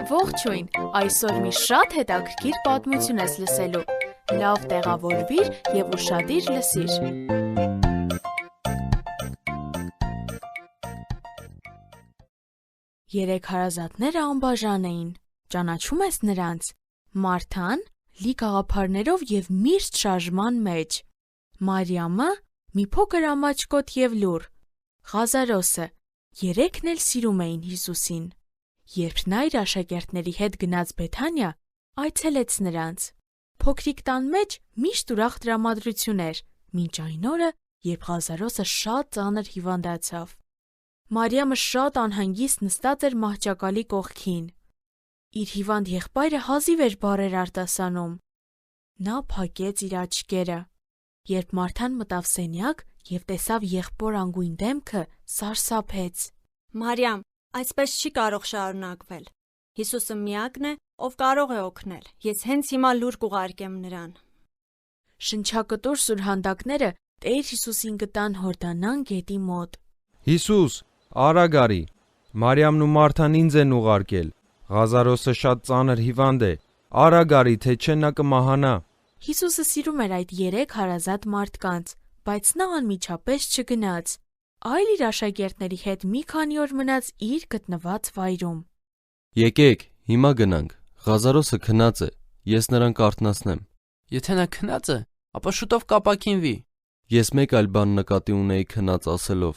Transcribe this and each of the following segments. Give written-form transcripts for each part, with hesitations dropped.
Ողջույն, այսօր մի շատ հետաքրքիր պատմություն ես լսելու, լավ տեղավորվիր և ուշադիր լսիր։ Երեք հարազատները անբաժան էին, ճանաչում ես նրանց, Մարթան լի գաղափարներով և միշտ շարժման մեջ, Մարիամը մի փոքր ամաչկոտ և լուռ, Ղազարոսը, երեքն էլ սիրում էին Հիսուսին։ Երբ նա իր աշակերտների հետ գնաց Բեթանիա, այցելեց նրանց։ Փոքրիկ տան մեջ միշտ ուրախ տրամադրություն էր, մինչ այն օրը, երբ Ղազարոսը շատ ծանր հիվանդացավ։ Մարիամը շատ անհանգիստ նստած էր մահճակալի կողքին։ Իր հիվանդ եղբայրը հազիվ էր բառեր արտասանում։ Նա փակեց իր աչքերը։ Երբ Մարթան մտավ սենյակ և տեսավ եղբոր անգույն դեմքը, սարսափեց։ Մարիամ, այսպես չի կարող շարունակվել։ Հիսուսը միակն է, ով կարող է օգնել։ Ես հենց հիմա լուր կուղարկեմ նրան։ Շնչակտոր սուրհանդակները Տեր Հիսուսին գտան Հորդանան գետի մոտ։ Հիսուս, արագ արի, Մարիամն ու Մարթան ինձ են ուղարկել։ Ղազարոսը շատ ծանր հիվանդ է, արագ արի, թե չէ նա կմահանա։ Հիսուսը սիրում էր այդ երեք հարազատ մարդկանց, բայց նա անմիջապես չգնաց, այլ իր աշակերտների հետ մի քանի օր մնաց իր գտնված վայրում։ Եկեք, հիմա գնանք, Ղազարոսը քնած է, ես նրան կարթնացնեմ։ Եթե նա քնած է, ապա շուտով կապաքինվի։ Ես մեկ այլ բան նկատի ունեի քնած ասելով,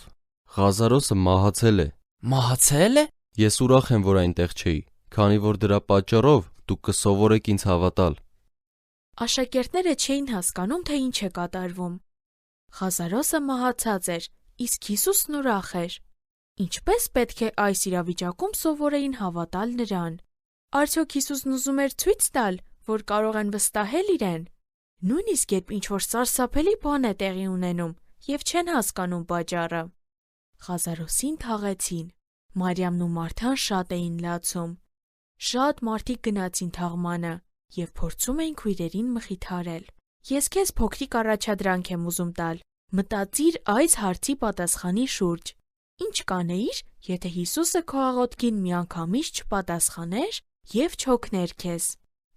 Ղազարոսը մահացել է։ Մահացել է։ Ես ուրախ եմ, որ այնտեղ չէի, քանի որ դրա պատճառով դուք կսովորեք ինձ հավատալ։ Աշակերտները չէին հասկանում, թե ինչ է կատարվում։ Ղազարոսը մահացած էր, իսկ Հիսուսն ուրախ էր։ Ինչպես պետք է այս իրավիճակում սովորեին հավատալ նրան։ Արդյոք Հիսուսն ուզում էր ցույց տալ, որ կարող են վստահել իրեն։ Նույնիսկ երբ ինչ-որ սարսափելի բան է տեղի ունենում և չեն հասկանում պատճառը։ Ղազարոսին թաղեցին։ Մարիամն ու Մարթան շատ էին լացում։ Շատ մարդիկ գնացին թաղմանը և փորձում էին քույրերին մխիթարել։ Ես քեզ փոքրիկ առաջադրանք եմ ուզում տալ։ Մտածիր այս հարցի պատասխանի շուրջ։ Ինչ կանեիր, եթե Հիսուսը քո աղոթքին միանգամից չպատասխաներ և չօգներ քեզ։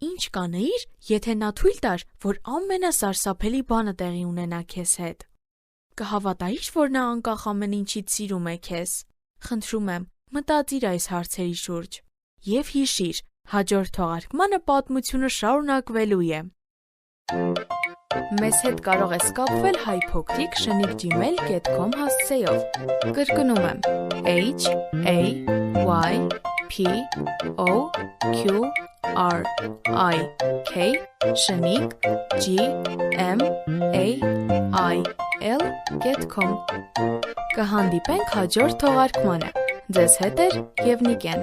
Ինչ կանեիր, եթե նա թույլ տար, որ ամենասարսափելի բանը տեղի ունենա քեզ հետ։ Կհավատայի՞ր, որ նա անկախ ամեն ինչից սիրում է քեզ։ Խնդրում եմ, մտածիր այս հարցերի շուրջ։ Եվ հիշիր, հաջորդ թողարկմանը պատմությունը շարունակվելու է։ Մեզ հետ կարող ես կապվել hypocric@gmail.com հասցեով։ Կրկնում եմ HAYPOQRIC@gmail.com Կհանդիպենք հաջորդ թողարկմանը։ Ձեզ հետ է և Նիկեն։